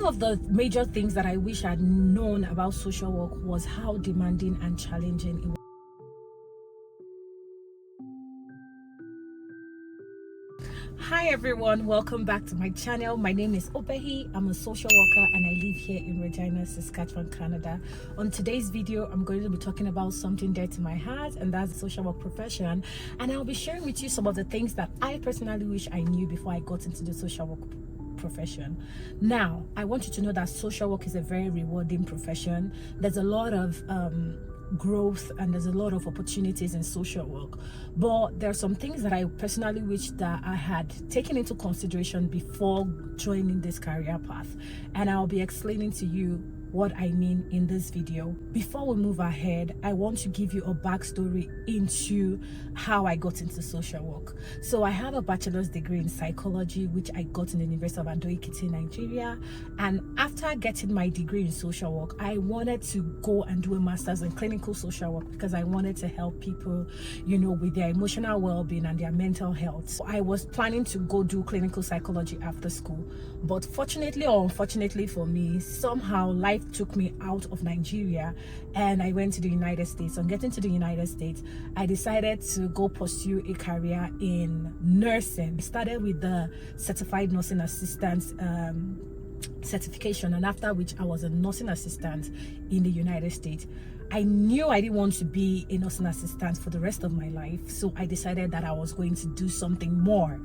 One of the major things that I wish I'd known about social work was how demanding and challenging it was. Hi everyone, welcome back to my channel. My name is Opehi. I'm a social worker and I live here in Regina, Saskatchewan, Canada. On today's video, I'm going to be talking about something dear to my heart, and that's the social work profession. And I'll be sharing with you some of the things that I personally wish I knew before I got into the social work profession. Now, I want you to know that social work is a very rewarding profession. There's a lot of growth and there's a lot of opportunities in social work, but there are some things that I personally wish that I had taken into consideration before joining this career path, and I'll be explaining to you what I mean in this video. Before we move ahead, I want to give you a backstory into how I got into social work. So I have a bachelor's degree in psychology, which I got in the University of Ado-Ekiti, Nigeria. And after getting my degree in social work, I wanted to go and do a master's in clinical social work because I wanted to help people, with their emotional well-being and their mental health. So I was planning to go do clinical psychology after school, but fortunately or unfortunately for me, somehow life took me out of Nigeria and I went to the United States. On getting to the United States, I decided to go pursue a career in nursing. I started with the certified nursing assistant certification, and after which I was a nursing assistant in the United States. I knew I didn't want to be a nursing assistant for the rest of my life, so I decided that I was going to do something more.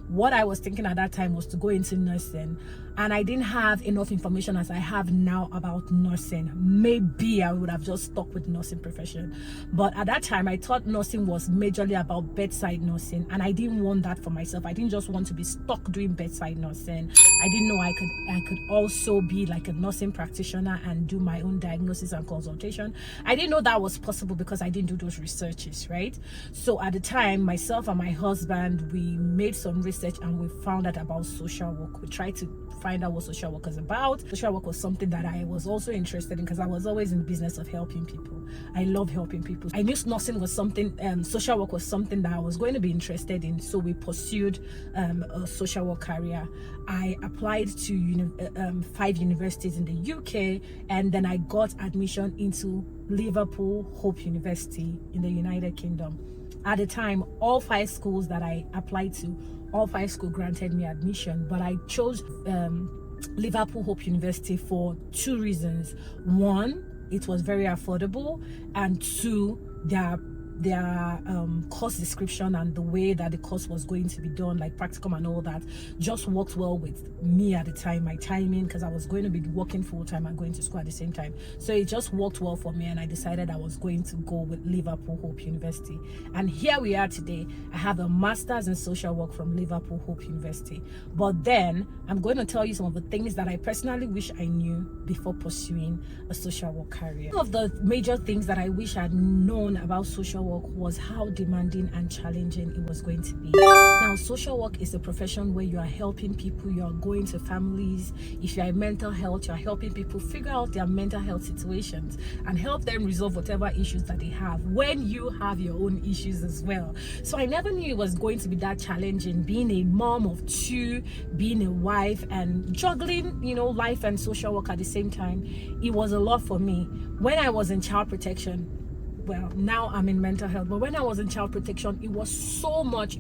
What I was thinking at that time was to go into nursing, and I didn't have enough information as I have now about nursing. Maybe I would have just stuck with nursing profession, but at that time I thought nursing was majorly about bedside nursing, and I didn't want that for myself. I didn't just want to be stuck doing bedside nursing. I didn't know I could also be like a nursing practitioner and do my own diagnosis and consultation. I didn't know that was possible because I didn't do those researches, right? So at the time, myself and my husband, we made some research and we found out about social work. We tried to find out what social work is about. Social work was something that I was also interested in because I was always in the business of helping people. I love helping people. I knew nursing was something, social work was something that I was going to be interested in, so we pursued a social work career. I applied to 5 universities in the UK, and then I got admission into Liverpool Hope University in the United Kingdom. At the time, all 5 schools that I applied to, all 5 schools granted me admission, but I chose Liverpool Hope University for 2 reasons. 1, it was very affordable, and 2, their course description and the way that the course was going to be done, like practicum and all that, just worked well with me at the time, my timing, because I was going to be working full-time and going to school at the same time. So it just worked well for me, and I decided I was going to go with Liverpool Hope University. And here we are today. I have a master's in social work from Liverpool Hope University. But then I'm going to tell you some of the things that I personally wish I knew before pursuing a social work career. One of the major things that I wish I'd known about social work was how demanding and challenging it was going to be. Now, social work is a profession where you are helping people, you are going to families. If you are in mental health, you are helping people figure out their mental health situations and help them resolve whatever issues that they have when you have your own issues as well. So I never knew it was going to be that challenging, being a mom of 2, being a wife, and juggling, life and social work at the same time. It was a lot for me. When I was in child protection, well, now I'm in mental health, but when I was in child protection, it was so much.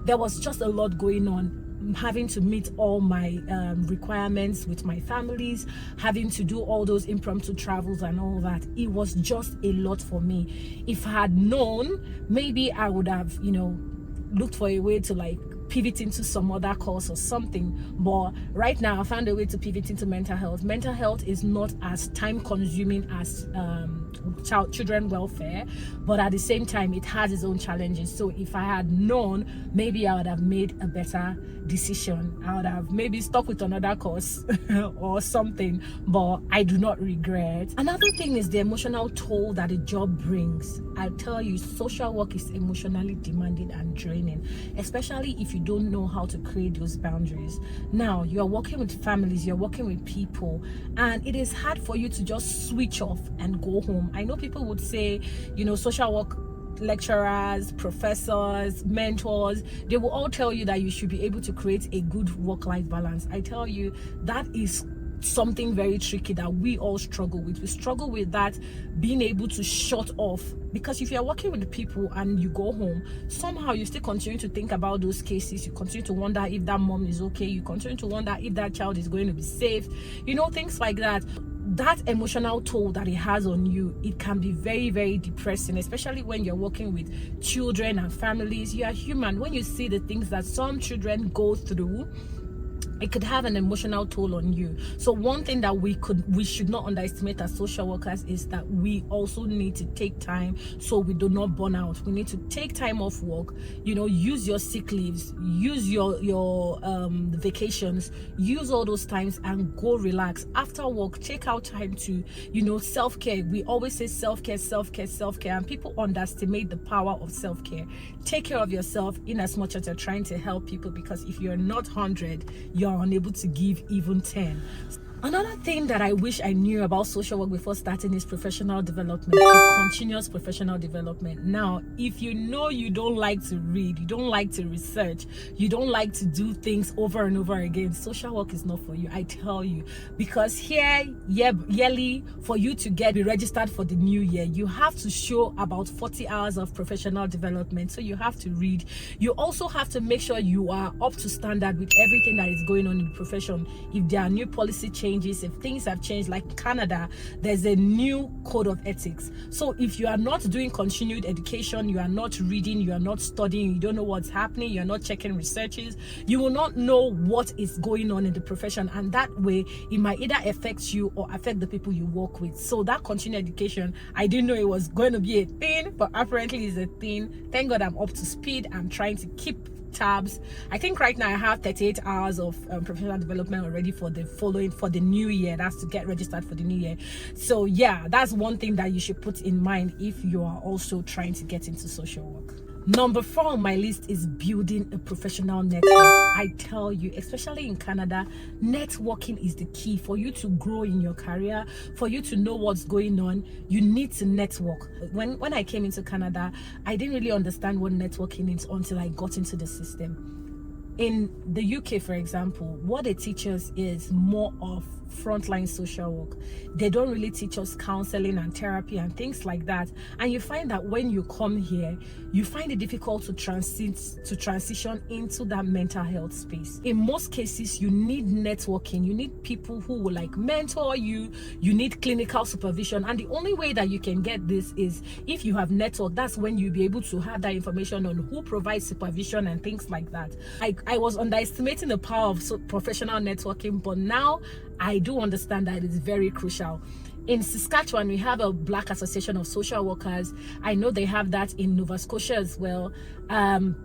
There was just a lot going on, having to meet all my requirements with my families, having to do all those impromptu travels and all that. It was just a lot for me. If I had known, maybe I would have, looked for a way to pivot into some other course or something. But right now I found a way to pivot into mental health. Mental health is not as time consuming as children welfare, but at the same time it has its own challenges. So if I had known, maybe I would have made a better decision. I would have maybe stuck with another course or something, but I do not regret. Another thing is the emotional toll that a job brings. I tell you, social work is emotionally demanding and draining, especially if you don't know how to create those boundaries. Now, you're working with families, you're working with people, and it is hard for you to just switch off and go home. I know people would say, social work lecturers, professors, mentors, they will all tell you that you should be able to create a good work-life balance. I tell you, that is something very tricky that we all struggle with. We struggle with that, being able to shut off, because if you're working with people and you go home, somehow you still continue to think about those cases. You continue to wonder if that mom is okay. You continue to wonder if that child is going to be safe, things like that. That emotional toll that it has on you, it can be very, very depressing, especially when you're working with children and families. You are human. When you see the things that some children go through, it could have an emotional toll on you. So one thing that we should not underestimate as social workers is that we also need to take time so we do not burn out. We need to take time off work, use your sick leaves, use your vacations, use all those times and go relax. After work, take out time to, self-care. We always say self-care, self-care, self-care, and people underestimate the power of self-care. Take care of yourself in as much as you're trying to help people, because if you're not 100, you're unable to give even 10. Another thing that I wish I knew about social work before starting is professional development, continuous professional development. Now, if you don't like to read, you don't like to research, you don't like to do things over and over again, social work is not for you, I tell you. Because here, yearly, for you to be registered for the new year, you have to show about 40 hours of professional development. So you have to read. You also have to make sure you are up to standard with everything that is going on in the profession. If there are new policy changes, if things have changed, like Canada, there's a new code of ethics. So if you are not doing continued education, you are not reading, you are not studying, you don't know what's happening, you're not checking researches, you will not know what is going on in the profession, and that way it might either affect you or affect the people you work with. So that continued education, I didn't know it was going to be a thing, but apparently it's a thing. Thank God I'm up to speed. I'm trying to keep tabs. I think right now I have 38 hours of professional development already for the new year. That's to get registered for the new year. So yeah, that's one thing that you should put in mind if you are also trying to get into social work. Number 4 on my list is building a professional network. I tell you, especially in Canada, networking is the key for you to grow in your career, for you to know what's going on. You need to network. When I came into Canada, I didn't really understand what networking is until I got into the system. In the UK, for example, what they teach us is more of frontline social work. They don't really teach us counseling and therapy and things like that. And you find that when you come here, you find it difficult to transition into that mental health space. In most cases, you need networking. You need people who will mentor you. You need clinical supervision. And the only way that you can get this is if you have network. That's when you'll be able to have that information on who provides supervision and things like that. I was underestimating the power of professional networking, but now I do understand that it's very crucial. In Saskatchewan, we have a Black Association of Social Workers. I know they have that in Nova Scotia as well. And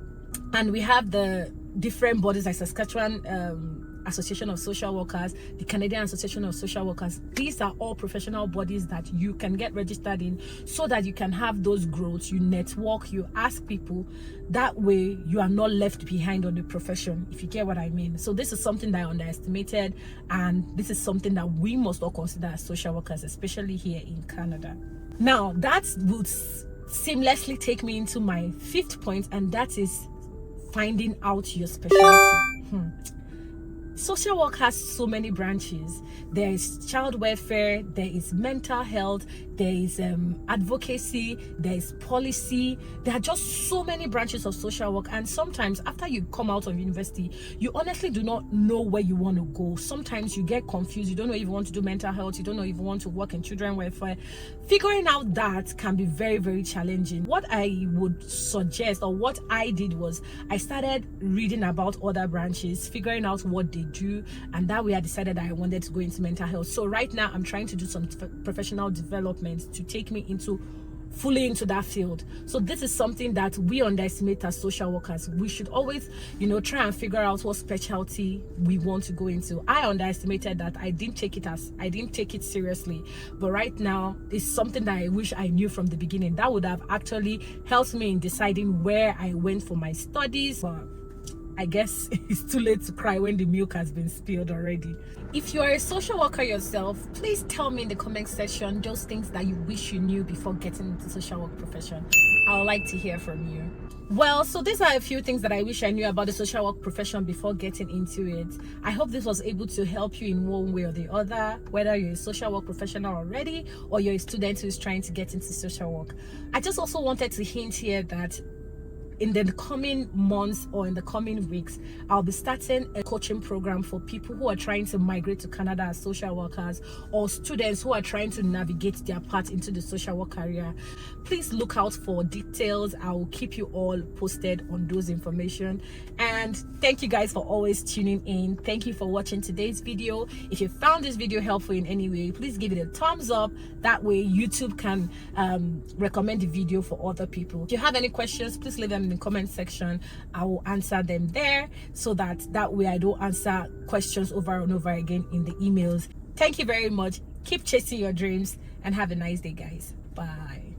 we have the different bodies like Saskatchewan Association of Social Workers, the Canadian Association of Social Workers. These are all professional bodies that you can get registered in so that you can have those growths. You network, you ask people. That way you are not left behind on the profession, if you get what I mean. So this is something that I underestimated, and this is something that we must all consider as social workers, especially here in Canada. Now that would seamlessly take me into my 5th point, and that is finding out your specialty. Social work has so many branches. There is child welfare, there is mental health, there is advocacy, there is policy. There are just so many branches of social work, and sometimes after you come out of university, you honestly do not know where you want to go. Sometimes you get confused. You don't know if you want to do mental health, you don't know if you want to work in children welfare. Figuring out that can be very, very challenging. What I would suggest, or what I did, was I started reading about other branches, figuring out what they do, and that way I decided that I wanted to go into mental health. So right now I'm trying to do some professional development to take me fully into that field. So this is something that we underestimate as social workers. We should always try and figure out what specialty we want to go into. I underestimated that. I didn't take it seriously, but right now it's something that I wish I knew from the beginning. That would have actually helped me in deciding where I went for my studies. But I guess it's too late to cry when the milk has been spilled already. If you are a social worker yourself, please tell me in the comment section those things that you wish you knew before getting into the social work profession. I would like to hear from you. Well, so these are a few things that I wish I knew about the social work profession before getting into it. I hope this was able to help you in one way or the other, whether you're a social work professional already or you're a student who is trying to get into social work. I just also wanted to hint here that in the coming months or in the coming weeks, I'll be starting a coaching program for people who are trying to migrate to Canada as social workers, or students who are trying to navigate their path into the social work career. Please look out for details. I will keep you all posted on those information. And thank you guys for always tuning in. Thank you for watching today's video. If you found this video helpful in any way, please give it a thumbs up. That way YouTube can recommend the video for other people. If you have any questions, please leave them in the comment section. I will answer them there, so that way I don't answer questions over and over again in the emails. Thank you very much. Keep chasing your dreams and have a nice day, guys. Bye.